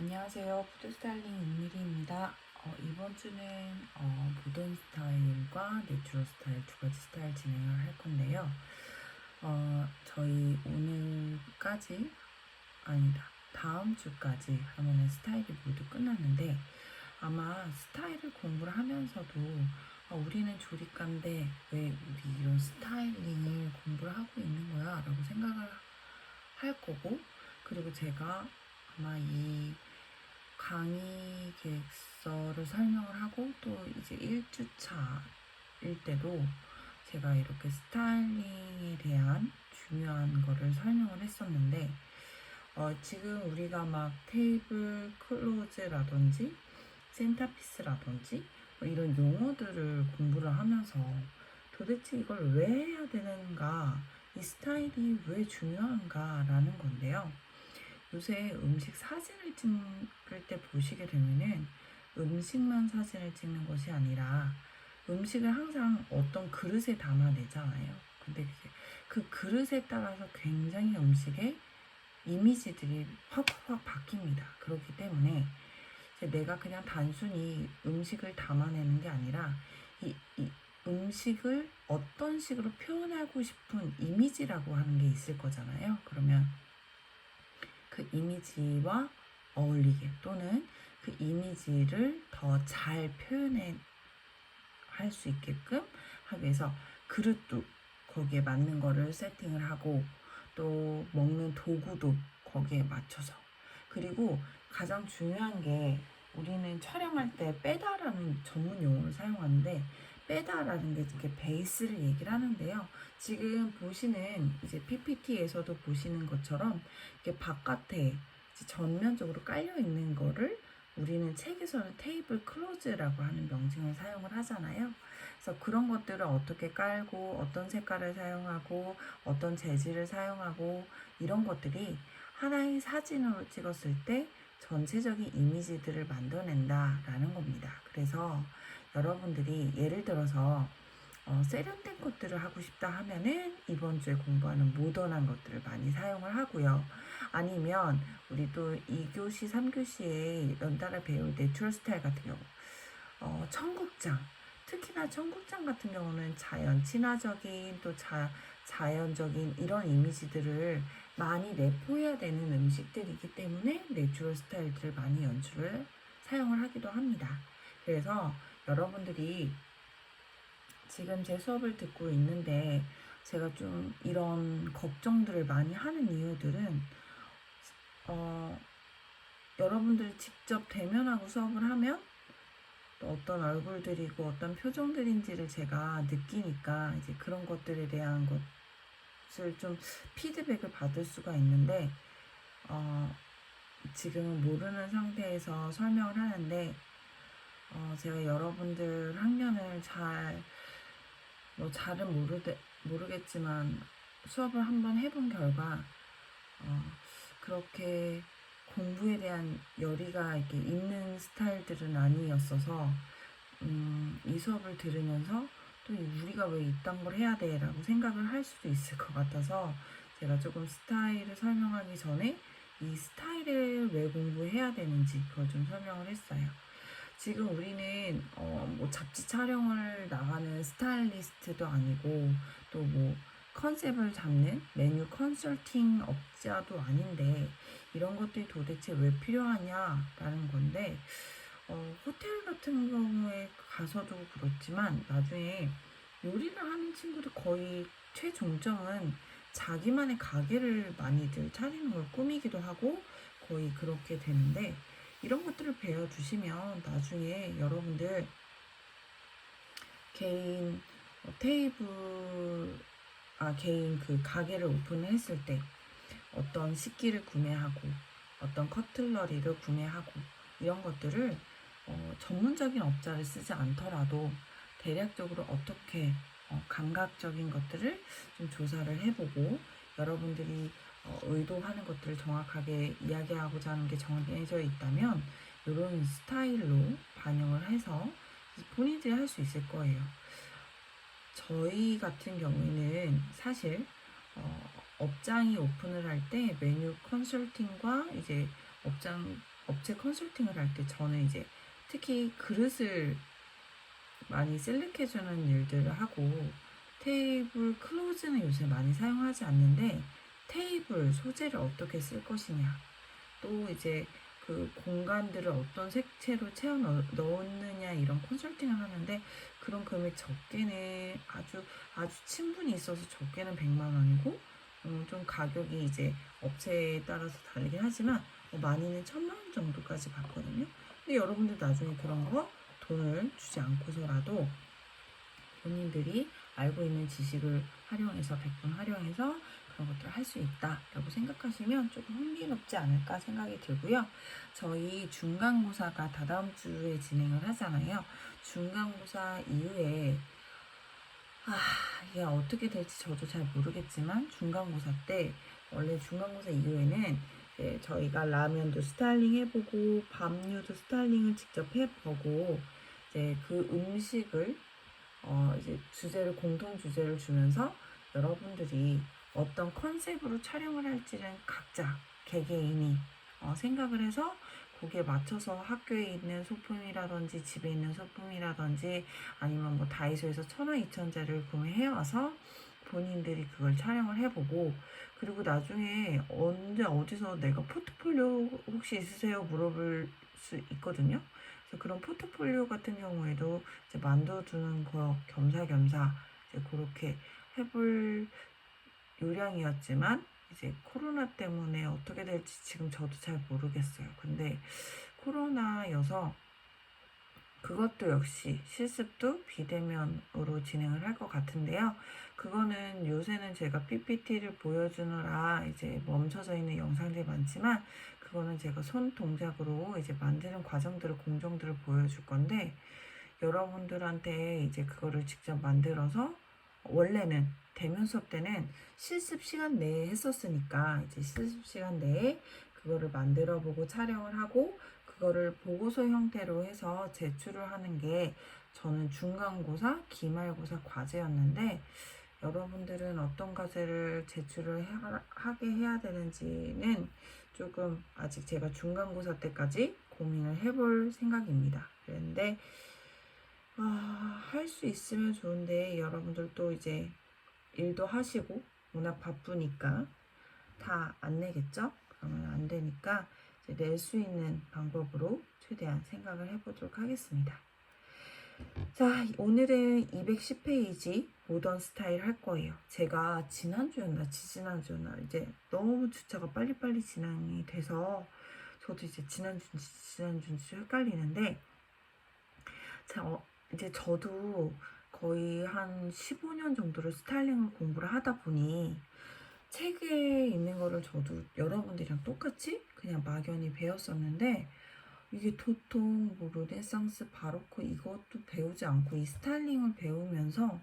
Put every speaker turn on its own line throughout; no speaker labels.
안녕하세요. 푸드 스타일링 은미리입니다. 이번 주는 모던 스타일과 내추럴 스타일 두 가지 스타일 진행을 할 건데요. 저희 오늘까지, 아니다, 다음 주까지 하면은 스타일이 모두 끝났는데, 아마 스타일을 공부를 하면서도 우리는 조리과인데 왜 우리 이런 스타일링을 공부를 하고 있는 거야? 라고 생각을 할 거고, 그리고 제가 아마 이 강의 계획서를 설명을 하고 또 이제 1주차일 때도 제가 이렇게 스타일링에 대한 중요한 거를 설명을 했었는데, 지금 우리가 막 테이블 클로즈라든지 센터피스라든지 이런 용어들을 공부를 하면서 도대체 이걸 왜 해야 되는가, 이 스타일이 왜 중요한가 라는 건데요. 요새 음식 사진을 찍을 때 보시게 되면은 음식만 사진을 찍는 것이 아니라 음식을 항상 어떤 그릇에 담아내잖아요. 근데 그 그릇에 따라서 굉장히 음식의 이미지들이 확확 바뀝니다. 그렇기 때문에 내가 그냥 단순히 음식을 담아내는 게 아니라 이 음식을 어떤 식으로 표현하고 싶은 이미지라고 하는 게 있을 거잖아요. 그러면 그 이미지와 어울리게 또는 그 이미지를 더 잘 표현해 할 수 있게끔 하기 위해서 그릇도 거기에 맞는 거를 세팅을 하고 또 먹는 도구도 거기에 맞춰서, 그리고 가장 중요한 게 우리는 촬영할 때 빼다라는 전문 용어를 사용하는데, 빼다라는 게 이렇게 베이스를 얘기를 하는데요. 지금 보시는 이제 PPT에서도 보시는 것처럼 이렇게 바깥에 이제 전면적으로 깔려 있는 거를 우리는 책에서는 테이블 클로즈라고 하는 명칭을 사용을 하잖아요. 그래서 그런 것들을 어떻게 깔고 어떤 색깔을 사용하고 어떤 재질을 사용하고 이런 것들이 하나의 사진으로 찍었을 때 전체적인 이미지들을 만들어낸다라는 겁니다. 그래서 여러분들이 예를 들어서 세련된 것들을 하고 싶다 하면은 이번 주에 공부하는 모던한 것들을 많이 사용을 하고요. 아니면 우리 또 2교시, 3교시에 연달아 배울 내추럴 스타일 같은 경우, 청국장, 특히나 청국장 같은 경우는 자연 친화적인 또 자연적인 이런 이미지들을 많이 내포해야 되는 음식들이기 때문에 내추럴 스타일들을 많이 연출을 사용을 하기도 합니다. 그래서 여러분들이 지금 제 수업을 듣고 있는데 제가 좀 이런 걱정들을 많이 하는 이유들은 여러분들이 직접 대면하고 수업을 하면 또 어떤 얼굴들이고 어떤 표정들인지를 제가 느끼니까 이제 그런 것들에 대한 것을 좀 피드백을 받을 수가 있는데, 지금은 모르는 상태에서 설명을 하는데, 제가 여러분들 학년을 잘은 모르겠지만 수업을 한번 해본 결과 그렇게 공부에 대한 열의가 이렇게 있는 스타일들은 아니었어서 이 수업을 들으면서 또 우리가 왜 이딴 걸 해야 돼 라고 생각을 할 수도 있을 것 같아서 제가 조금 스타일을 설명하기 전에 이 스타일을 왜 공부해야 되는지 그걸 좀 설명을 했어요. 지금 우리는 뭐 잡지 촬영을 나가는 스타일리스트도 아니고 또 뭐 컨셉을 잡는 메뉴 컨설팅 업자도 아닌데 이런 것들이 도대체 왜 필요하냐라는 건데, 호텔 같은 경우에 가서도 그렇지만 나중에 요리를 하는 친구들 거의 최종점은 자기만의 가게를 많이들 차리는 걸 꿈이기도 하고 거의 그렇게 되는데, 이런 것들을 배워주시면 나중에 여러분들 개인 개인 그 가게를 오픈했을 때 어떤 식기를 구매하고 어떤 커틀러리를 구매하고 이런 것들을 전문적인 업자를 쓰지 않더라도 대략적으로 어떻게 감각적인 것들을 좀 조사를 해보고 여러분들이 의도하는 것들을 정확하게 이야기하고자 하는 게 정해져 있다면 이런 스타일로 반영을 해서 본인들이 할 수 있을 거예요. 저희 같은 경우에는 사실 업장이 오픈을 할 때 메뉴 컨설팅과 이제 업장 업체 컨설팅을 할 때 저는 이제 특히 그릇을 많이 셀렉해주는 일들을 하고 테이블 클로즈는 요새 많이 사용하지 않는데 테이블 소재를 어떻게 쓸 것이냐 또 이제 그 공간들을 어떤 색채로 채워 넣느냐 이런 컨설팅을 하는데 그런 금액 적게는 아주 친분이 있어서 적게는 100만 원이고 좀 가격이 이제 업체에 따라서 다르긴 하지만 많이는 1000만 원 정도까지 받거든요. 근데 여러분들 나중에 그런 거 돈을 주지 않고서라도 본인들이 알고 있는 지식을 활용해서 100분 활용해서 그런 것들을 할 수 있다라고 생각하시면 조금 흥미롭지 않을까 생각이 들고요. 저희 중간고사가 다다음 주에 진행을 하잖아요. 중간고사 이후에 이게 어떻게 될지 저도 잘 모르겠지만 중간고사 때 원래 중간고사 이후에는 이제 저희가 라면도 스타일링 해보고 밥류도 스타일링을 직접 해보고 이제 그 음식을 이제 주제를 공통 주제를 주면서 여러분들이 어떤 컨셉으로 촬영을 할지는 각자 개개인이 생각을 해서 거기에 맞춰서 학교에 있는 소품이라든지 집에 있는 소품이라든지 아니면 뭐 다이소에서 1000원, 2000원짜리를 구매해와서 본인들이 그걸 촬영을 해보고 그리고 나중에 언제 어디서 내가 포트폴리오 혹시 있으세요? 물어볼 수 있거든요. 그래서 그런 포트폴리오 같은 경우에도 이제 만들어두는 거 겸사겸사 이제 그렇게 해볼 요량이었지만 이제 코로나 때문에 어떻게 될지 지금 저도 잘 모르겠어요. 근데 코로나여서 그것도 역시 실습도 비대면으로 진행을 할 것 같은데요. 그거는 요새는 제가 PPT를 보여주느라 이제 멈춰져 있는 영상들이 많지만 그거는 제가 손 동작으로 이제 만드는 과정들을 공정들을 보여줄 건데 여러분들한테 이제 그거를 직접 만들어서 원래는 대면 수업 때는 실습 시간 내에 했었으니까 이제 실습 시간 내에 그거를 만들어 보고 촬영을 하고 그거를 보고서 형태로 해서 제출을 하는 게 저는 중간고사, 기말고사 과제였는데 여러분들은 어떤 과제를 제출을 하게 해야 되는지는 조금 아직 제가 중간고사 때까지 고민을 해볼 생각입니다. 그런데 할 수 있으면 좋은데 여러분들도 이제 일도 하시고 워낙 바쁘니까 다 안 내겠죠? 그러면 안 되니까 낼 수 있는 방법으로 최대한 생각을 해보도록 하겠습니다. 자, 오늘은 210페이지 모던 스타일 할 거예요. 제가 지난주였나 지지난주였나 이제 너무 주차가 빨리빨리 진행이 돼서 저도 이제 지난주인지 헷갈리는데 자, 이제 저도 거의 한 15년 정도를 스타일링을 공부를 하다 보니 책에 있는 거를 저도 여러분들이랑 똑같이 그냥 막연히 배웠었는데 이게 도통 뭐 르네상스, 바로크 이것도 배우지 않고 이 스타일링을 배우면서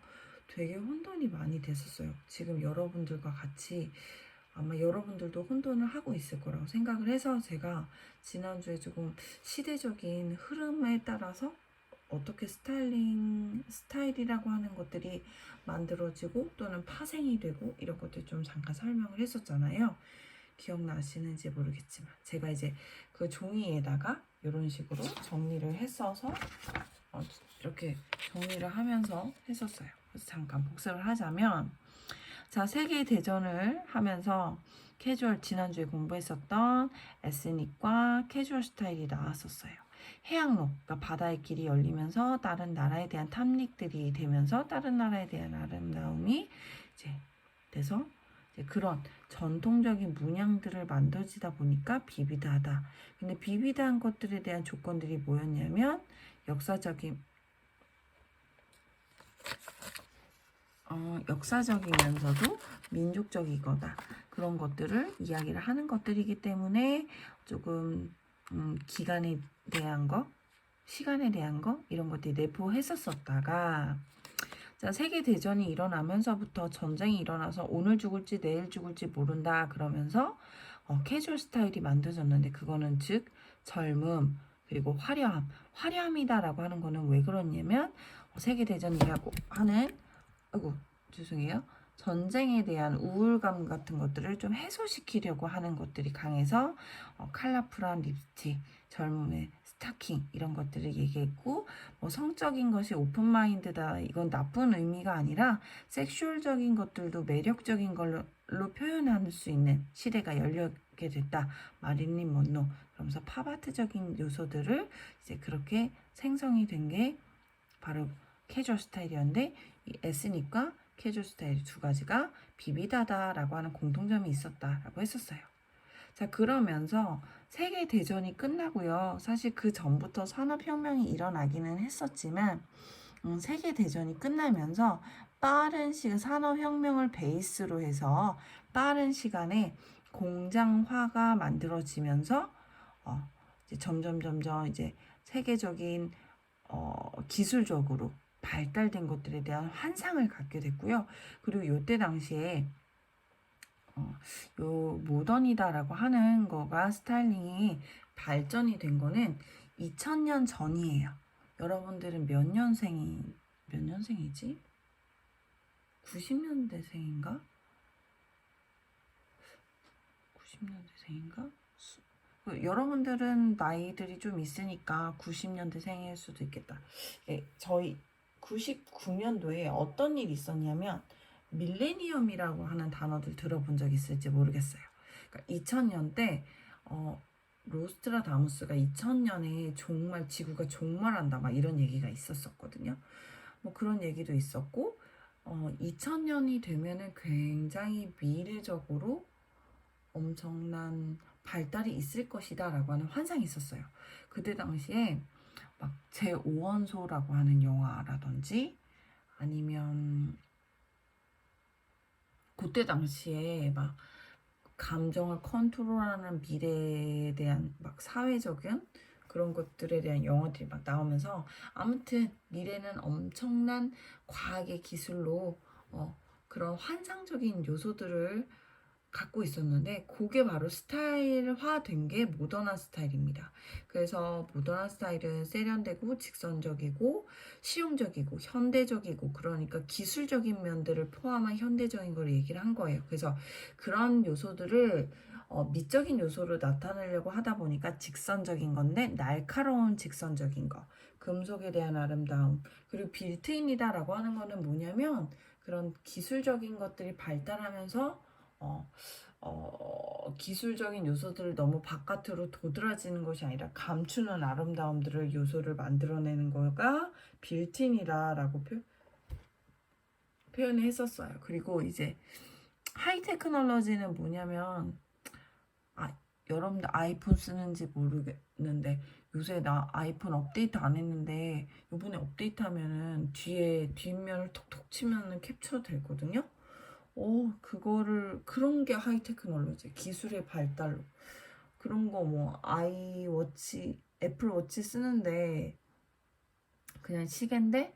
되게 혼돈이 많이 됐었어요. 지금 여러분들과 같이 아마 여러분들도 혼돈을 하고 있을 거라고 생각을 해서 제가 지난주에 조금 시대적인 흐름에 따라서 어떻게 스타일이라고 하는 것들이 만들어지고 또는 파생이 되고 이런 것들 좀 잠깐 설명을 했었잖아요. 기억나시는지 모르겠지만 제가 이제 그 종이에다가 이런 식으로 정리를 했어서 이렇게 정리를 하면서 했었어요. 그래서 잠깐 복습을 하자면 자, 세계대전을 하면서 캐주얼 지난주에 공부했었던 에스닉과 캐주얼 스타일이 나왔었어요. 해양로, 그러니까 바다의 길이 열리면서 다른 나라에 대한 탐닉들이 되면서 다른 나라에 대한 아름다움이 이제 돼서 이제 그런 전통적인 문양들을 만들어지다 보니까 비비드하다. 근데 비비드한 것들에 대한 조건들이 뭐였냐면 역사적이면서도 민족적이거다. 그런 것들을 이야기를 하는 것들이기 때문에 조금 기간에 대한 거, 시간에 대한 거 이런 것들이 내포했었다가 자, 세계대전이 일어나면서부터 전쟁이 일어나서 오늘 죽을지 내일 죽을지 모른다 그러면서 캐주얼 스타일이 만들어졌는데 그거는 즉 젊음 그리고 화려함이다라고 하는 거는 왜 그러냐면 세계대전이라고 하는 죄송해요. 전쟁에 대한 우울감 같은 것들을 좀 해소시키려고 하는 것들이 강해서 컬러풀한 립스틱, 젊음의 스타킹 이런 것들을 얘기했고, 뭐 성적인 것이 오픈마인드다 이건 나쁜 의미가 아니라 섹슈얼적인 것들도 매력적인 걸로 표현할 수 있는 시대가 열리게 됐다. 마릴린 먼로. 그러면서 팝아트적인 요소들을 이제 그렇게 생성이 된 게 바로 캐주얼 스타일이었는데, 이 에스닉과 캐주얼 스타일 두 가지가 비비다다라고 하는 공통점이 있었다라고 했었어요. 자, 그러면서 세계대전이 끝나고요. 사실 그 전부터 산업혁명이 일어나기는 했었지만, 세계대전이 끝나면서 빠른 시간, 산업혁명을 베이스로 해서 빠른 시간에 공장화가 만들어지면서, 이제 점점 이제 세계적인 기술적으로 발달된 것들에 대한 환상을 갖게 됐고요. 그리고 이때 당시에 요 모던이다라고 하는 거가 스타일링이 발전이 된 거는 2000년 전이에요. 여러분들은 몇 년생이지? 90년대생인가? 90년대생인가? 여러분들은 나이들이 좀 있으니까 90년대생일 수도 있겠다. 저희 99년도에 어떤 일이 있었냐면 밀레니엄이라고 하는 단어들 들어본 적 있을지 모르겠어요. 그러니까 2000년대 로스트라다무스가 2000년에 정말 지구가 종말한다 막 이런 얘기가 있었었거든요. 뭐 그런 얘기도 있었고 2000년이 되면은 굉장히 미래적으로 엄청난 발달이 있을 것이다 라고 하는 환상이 있었어요. 그때 당시에 막 제5원소라고 하는 영화라든지 아니면 그때 당시에 막 감정을 컨트롤하는 미래에 대한 막 사회적인 그런 것들에 대한 영화들이 막 나오면서 아무튼 미래는 엄청난 과학의 기술로 그런 환상적인 요소들을 갖고 있었는데 그게 바로 스타일화된 게 모던한 스타일입니다. 그래서 모던한 스타일은 세련되고 직선적이고 실용적이고 현대적이고 그러니까 기술적인 면들을 포함한 현대적인 걸 얘기를 한 거예요. 그래서 그런 요소들을 미적인 요소로 나타내려고 하다 보니까 직선적인 건데 날카로운 직선적인 거, 금속에 대한 아름다움, 그리고 빌트인이다라고 하는 거는 뭐냐면 그런 기술적인 것들이 발달하면서 기술적인 요소들을 너무 바깥으로 도드라지는 것이 아니라 감추는 아름다움들을 요소를 만들어내는 거가 빌트인이라고 표현을 했었어요. 그리고 이제 하이 테크놀로지는 뭐냐면 여러분들 아이폰 쓰는지 모르겠는데 요새 나 아이폰 업데이트 안 했는데 요번에 업데이트 하면은 뒤에 뒷면을 톡톡 치면은 캡처 되거든요. 그런 게 하이 테크놀로지, 기술의 발달로. 그런 거 뭐, 애플워치 쓰는데, 그냥 시계인데,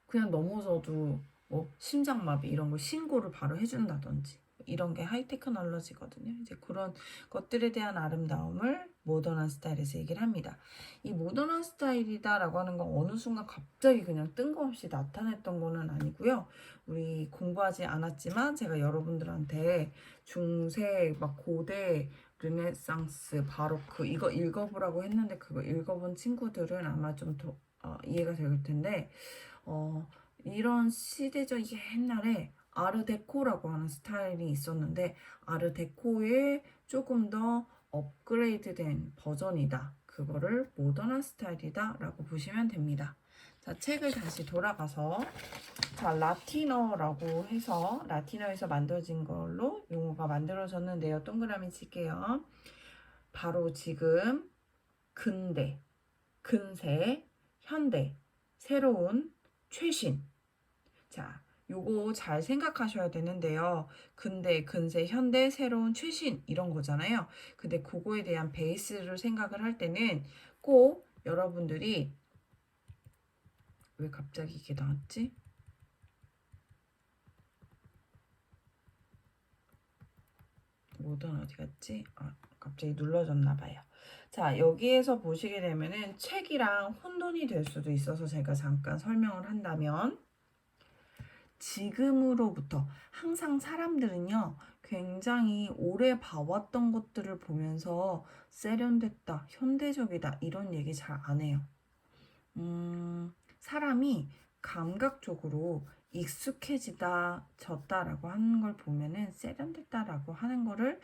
그냥 넘어져도 뭐, 심장마비 이런 거 신고를 바로 해준다든지. 이런 게 하이 테크놀로지거든요. 이제 그런 것들에 대한 아름다움을 모던한 스타일에서 얘기를 합니다. 이 모던한 스타일이다라고 하는 건 어느 순간 갑자기 그냥 뜬금없이 나타났던 거는 아니고요. 우리 공부하지 않았지만 제가 여러분들한테 중세 막 고대 르네상스 바로크 이거 읽어보라고 했는데 그거 읽어본 친구들은 아마 좀 이해가 될 텐데 이런 시대적 옛날에 아르데코라고 하는 스타일이 있었는데 아르데코의 조금 더 업그레이드된 버전이다. 그거를 모던한 스타일이다 라고 보시면 됩니다. 자, 책을 다시 돌아가서 자, 라틴어라고 해서 라틴어에서 만들어진 걸로 용어가 만들어졌는데요. 동그라미 칠게요. 바로 지금 근대, 근세, 현대, 새로운, 최신. 자, 요거 잘 생각하셔야 되는데요. 근대, 근세, 현대, 새로운, 최신 이런 거잖아요. 근데 그거에 대한 베이스를 생각을 할 때는 꼭 여러분들이 왜 갑자기 이게 나왔지? 모던 어디 갔지? 갑자기 눌러졌나 봐요. 자, 여기에서 보시게 되면은 책이랑 혼돈이 될 수도 있어서 제가 잠깐 설명을 한다면 지금으로부터 항상 사람들은요 굉장히 오래 봐왔던 것들을 보면서 세련됐다, 현대적이다 이런 얘기 잘 안 해요. 사람이 감각적으로 익숙해지다, 졌다라고 하는 걸 보면은 세련됐다라고 하는 거를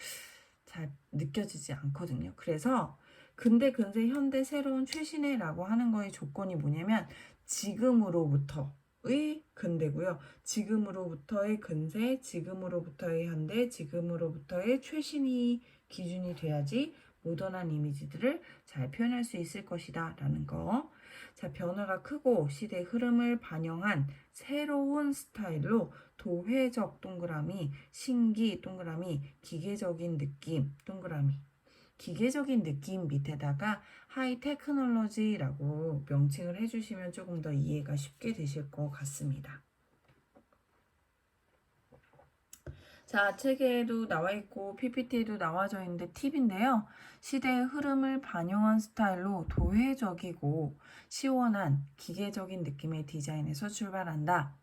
잘 느껴지지 않거든요. 그래서 근대, 현대, 새로운, 최신의라고 하는 거의 조건이 뭐냐면 지금으로부터의 근대고요. 지금으로부터의 근세, 지금으로부터의 현대, 지금으로부터의 최신이 기준이 돼야지 모던한 이미지들을 잘 표현할 수 있을 것이다 라는 거. 자, 변화가 크고 시대의 흐름을 반영한 새로운 스타일로 도회적 동그라미, 신기 동그라미, 기계적인 느낌 동그라미. 기계적인 느낌 밑에다가 하이 테크놀로지라고 명칭을 해주시면 조금 더 이해가 쉽게 되실 것 같습니다. 자, 책에도 나와 있고 PPT에도 나와져 있는데 팁인데요. 시대의 흐름을 반영한 스타일로 도회적이고 시원한 기계적인 느낌의 디자인에서 출발한다.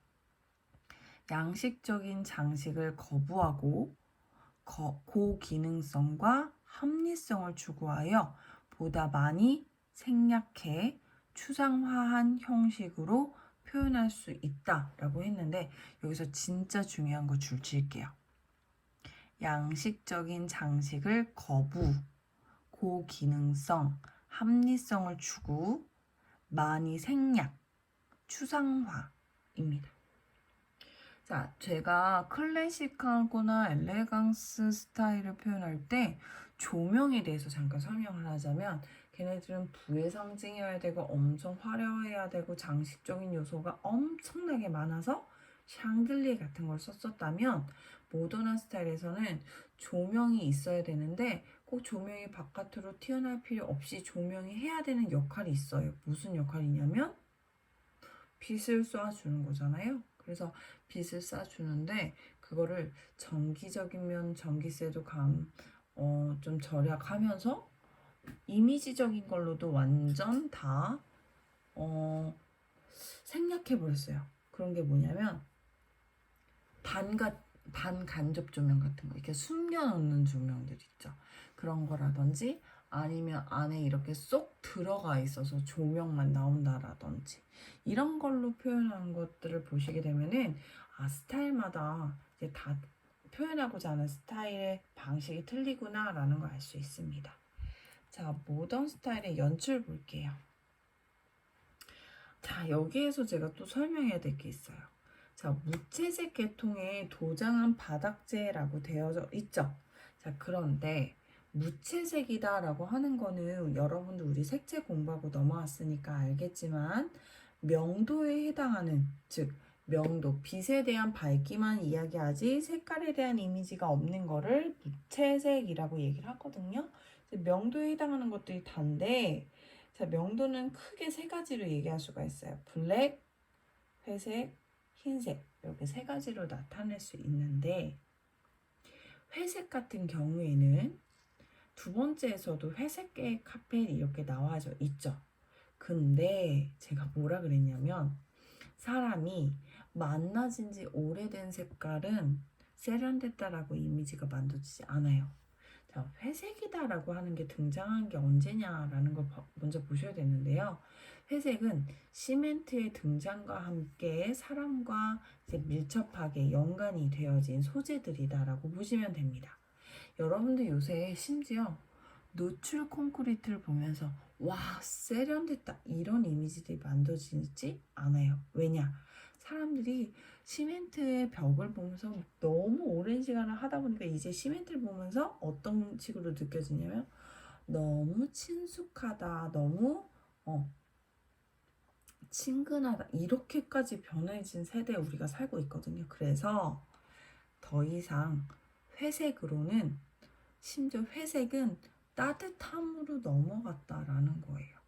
양식적인 장식을 거부하고 고기능성과 합리성을 추구하여 보다 많이 생략해 추상화한 형식으로 표현할 수 있다라고 했는데 여기서 진짜 중요한 거 줄칠게요. 양식적인 장식을 거부, 고기능성, 합리성을 추구, 많이 생략, 추상화입니다. 자, 제가 클래식하거나 엘레강스 스타일을 표현할 때 조명에 대해서 잠깐 설명을 하자면 걔네들은 부의 상징이어야 되고 엄청 화려해야 되고 장식적인 요소가 엄청나게 많아서 샹들리에 같은 걸 썼었다면 모던한 스타일에서는 조명이 있어야 되는데 꼭 조명이 바깥으로 튀어나올 필요 없이 조명이 해야 되는 역할이 있어요. 무슨 역할이냐면 빛을 쏴주는 거잖아요. 그래서 빛을 쏴주는데 그거를 전기적이면 전기세도 좀 절약하면서 이미지적인 걸로도 완전 다 생략해버렸어요. 그런 게 뭐냐면 반간접 조명 같은 거 이렇게 숨겨놓는 조명들 있죠. 그런 거라든지 아니면 안에 이렇게 쏙 들어가 있어서 조명만 나온다라든지 이런 걸로 표현하는 것들을 보시게 되면은 스타일마다 이제 다 표현하고자 하는 스타일의 방식이 틀리구나라는 걸 알 수 있습니다. 자, 모던 스타일의 연출 볼게요. 자, 여기에서 제가 또 설명해야 될 게 있어요. 자, 무채색 계통의 도장한 바닥재라고 되어져 있죠. 자, 그런데 무채색이다라고 하는 거는 여러분들 우리 색채 공부하고 넘어왔으니까 알겠지만 명도에 해당하는, 즉 명도, 빛에 대한 밝기만 이야기하지 색깔에 대한 이미지가 없는 거를 무채색이라고 얘기를 하거든요. 명도에 해당하는 것들이 단데 자, 명도는 크게 세 가지로 얘기할 수가 있어요. 블랙, 회색, 흰색 이렇게 세 가지로 나타낼 수 있는데 회색 같은 경우에는 두 번째에서도 회색계 카펫이 이렇게 나와져 있죠. 근데 제가 뭐라 그랬냐면 사람이 만나진 지 오래된 색깔은 세련됐다라고 이미지가 만들어지지 않아요. 자, 회색이다라고 하는 게 등장한 게 언제냐라는 걸 먼저 보셔야 되는데요. 회색은 시멘트의 등장과 함께 사람과 이제 밀접하게 연관이 되어진 소재들이다라고 보시면 됩니다. 여러분들 요새 심지어 노출 콘크리트를 보면서 와, 세련됐다 이런 이미지들이 만들어지지 않아요. 왜냐? 사람들이 시멘트의 벽을 보면서 너무 오랜 시간을 하다 보니까 이제 시멘트를 보면서 어떤 식으로 느껴지냐면 너무 친숙하다, 너무 친근하다 이렇게까지 변해진 세대에 우리가 살고 있거든요. 그래서 더 이상 회색으로는 심지어 회색은 따뜻함으로 넘어갔다라는 거예요.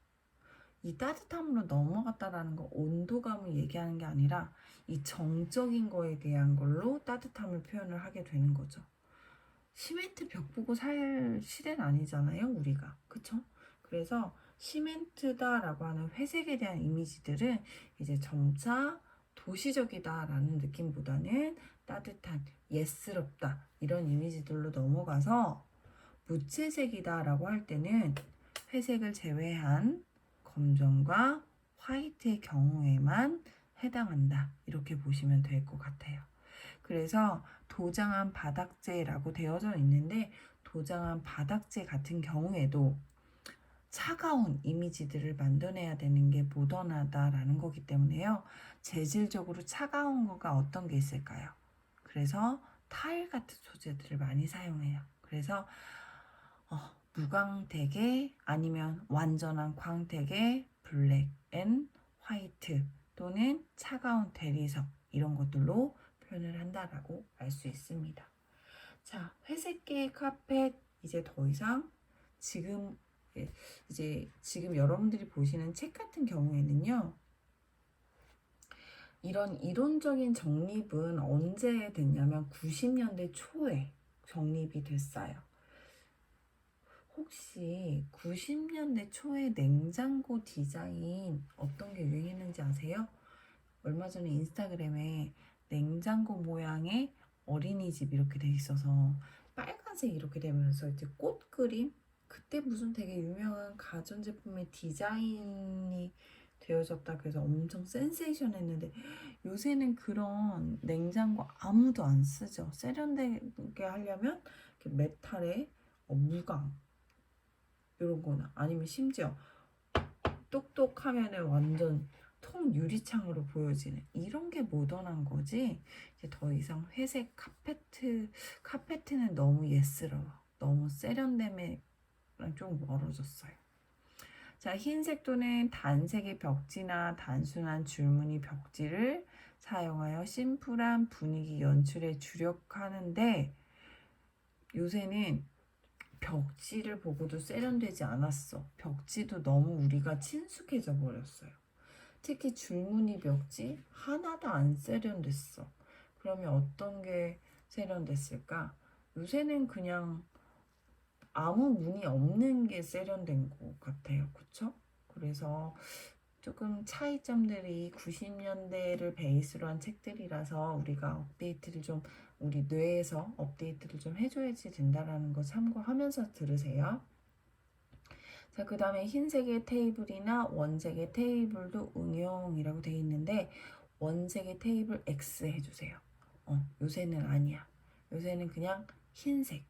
이 따뜻함으로 넘어갔다라는 거 온도감을 얘기하는 게 아니라 이 정적인 거에 대한 걸로 따뜻함을 표현을 하게 되는 거죠. 시멘트 벽 보고 살 시대는 아니잖아요, 우리가. 그쵸? 그래서 시멘트다라고 하는 회색에 대한 이미지들은 이제 점차 도시적이다라는 느낌보다는 따뜻한, 예스럽다 이런 이미지들로 넘어가서 무채색이다라고 할 때는 회색을 제외한 검정과 화이트의 경우에만 해당한다. 이렇게 보시면 될 것 같아요. 그래서 도장한 바닥재라고 되어져 있는데 도장한 바닥재 같은 경우에도 차가운 이미지들을 만들어내야 되는 게 모던하다라는 거기 때문에요. 재질적으로 차가운 거가 어떤 게 있을까요? 그래서 타일 같은 소재들을 많이 사용해요. 그래서 무광택에 아니면 완전한 광택에 블랙 앤 화이트 또는 차가운 대리석 이런 것들로 표현을 한다라고 알 수 있습니다. 자, 회색계 카펫 이제 더 이상 지금 지금 여러분들이 보시는 책 같은 경우에는요. 이런 이론적인 정립은 언제 됐냐면 90년대 초에 정립이 됐어요. 혹시 90년대 초에 냉장고 디자인 어떤 게 유행했는지 아세요? 얼마 전에 인스타그램에 냉장고 모양의 어린이집 이렇게 돼 있어서 빨간색 이렇게 되면서 이제 꽃 그림? 그때 무슨 되게 유명한 가전제품의 디자인이 되어졌다 그래서 엄청 센세이션 했는데 요새는 그런 냉장고 아무도 안 쓰죠. 세련되게 하려면 이렇게 메탈에 무광 이런 거나 아니면 심지어 똑똑하면은 완전 통 유리창으로 보여지는 이런 게 모던한 거지. 이제 더 이상 회색 카페트는 너무 예스러워. 너무 세련됨이랑 좀 멀어졌어요. 자, 흰색 또는 단색의 벽지나 단순한 줄무늬 벽지를 사용하여 심플한 분위기 연출에 주력하는데 요새는 벽지를 보고도 세련되지 않았어. 벽지도 너무 우리가 친숙해져 버렸어요. 특히 줄무늬 벽지 하나도 안 세련됐어. 그러면 어떤 게 세련됐을까? 요새는 그냥 아무 무늬 없는 게 세련된 것 같아요. 그쵸? 그래서 조금 차이점들이 90년대를 베이스로 한 책들이라서 우리가 업데이트를 좀 우리 뇌에서 업데이트를 좀 해줘야지 된다라는 거 참고하면서 들으세요. 자, 그 다음에 흰색의 테이블이나 원색의 테이블도 응용이라고 되어 있는데 원색의 테이블 X 해주세요. 요새는 아니야. 요새는 그냥 흰색.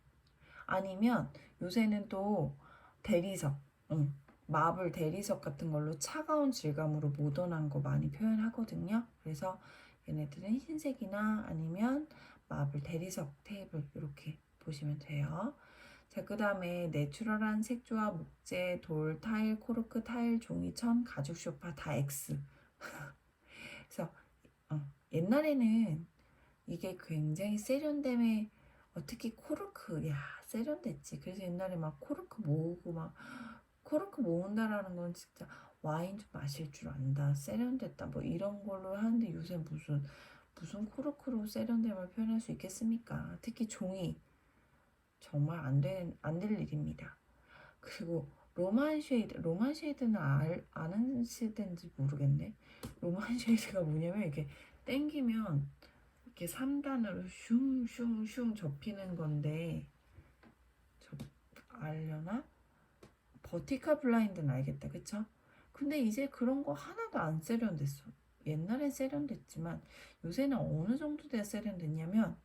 아니면 요새는 또 대리석, 마블 대리석 같은 걸로 차가운 질감으로 모던한 거 많이 표현하거든요. 그래서 얘네들은 흰색이나 아니면 마블 대리석 테이블 이렇게 보시면 돼요. 자, 그 다음에 내추럴한 색조와 목재, 돌, 타일, 코르크, 타일, 종이, 천, 가죽 소파 다 X. 그래서 옛날에는 이게 굉장히 세련됨에 특히 코르크, 야 세련됐지. 그래서 옛날에 막 코르크 모으고 막 코르크 모은다라는 건 진짜 와인 좀 마실 줄 안다, 세련됐다 뭐 이런 걸로 하는데 요새 무슨 코르크로 세련됨을 표현할 수 있겠습니까? 특히 종이 정말 안 될 일입니다. 그리고 로만 쉐이드는 아는 시대인지 모르겠네. 로만 쉐이드가 뭐냐면 이렇게 땡기면 이렇게 3단으로 슝슝슝 접히는 건데 알려나? 버티컬 블라인드는 알겠다, 그쵸? 근데 이제 그런 거 하나도 안 세련됐어. 옛날엔 세련됐지만 요새는 어느 정도 돼야 세련됐냐면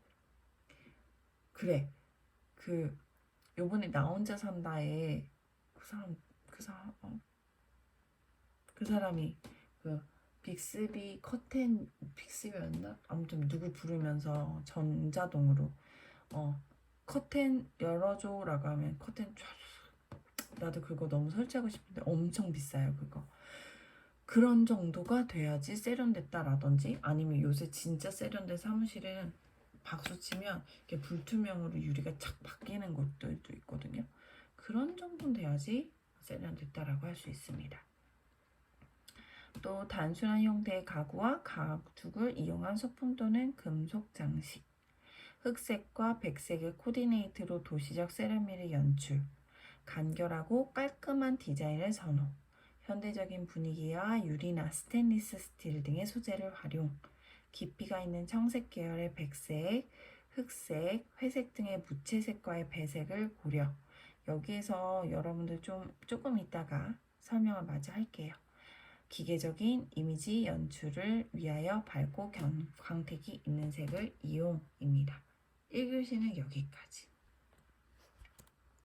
그래 그 요번에 나 혼자 산다에 그 사람이 그 빅스비 커튼 빅스비였나? 아무튼 누구 부르면서 전자동으로 커튼 열어줘라고 하면 커튼 쫙 나도 그거 너무 설치하고 싶은데 엄청 비싸요 그거. 그런 정도가 돼야지 세련됐다라든지 아니면 요새 진짜 세련된 사무실은 박수치면 이렇게 불투명으로 유리가 착 바뀌는 것들도 있거든요. 그런 정도는 돼야지 세련됐다라고 할 수 있습니다. 또 단순한 형태의 가구와 가죽을 이용한 소품 또는 금속 장식, 흑색과 백색의 코디네이트로 도시적 세련미를 연출, 간결하고 깔끔한 디자인을 선호, 현대적인 분위기와 유리나 스테인리스 스틸 등의 소재를 활용, 깊이가 있는 청색 계열의 백색, 흑색, 회색 등의 무채색과의 배색을 고려. 여기에서 여러분들 조금 이따가 설명을 마저 할게요. 기계적인 이미지 연출을 위하여 밝고 광택이 있는 색을 이용입니다. 1교시는 여기까지.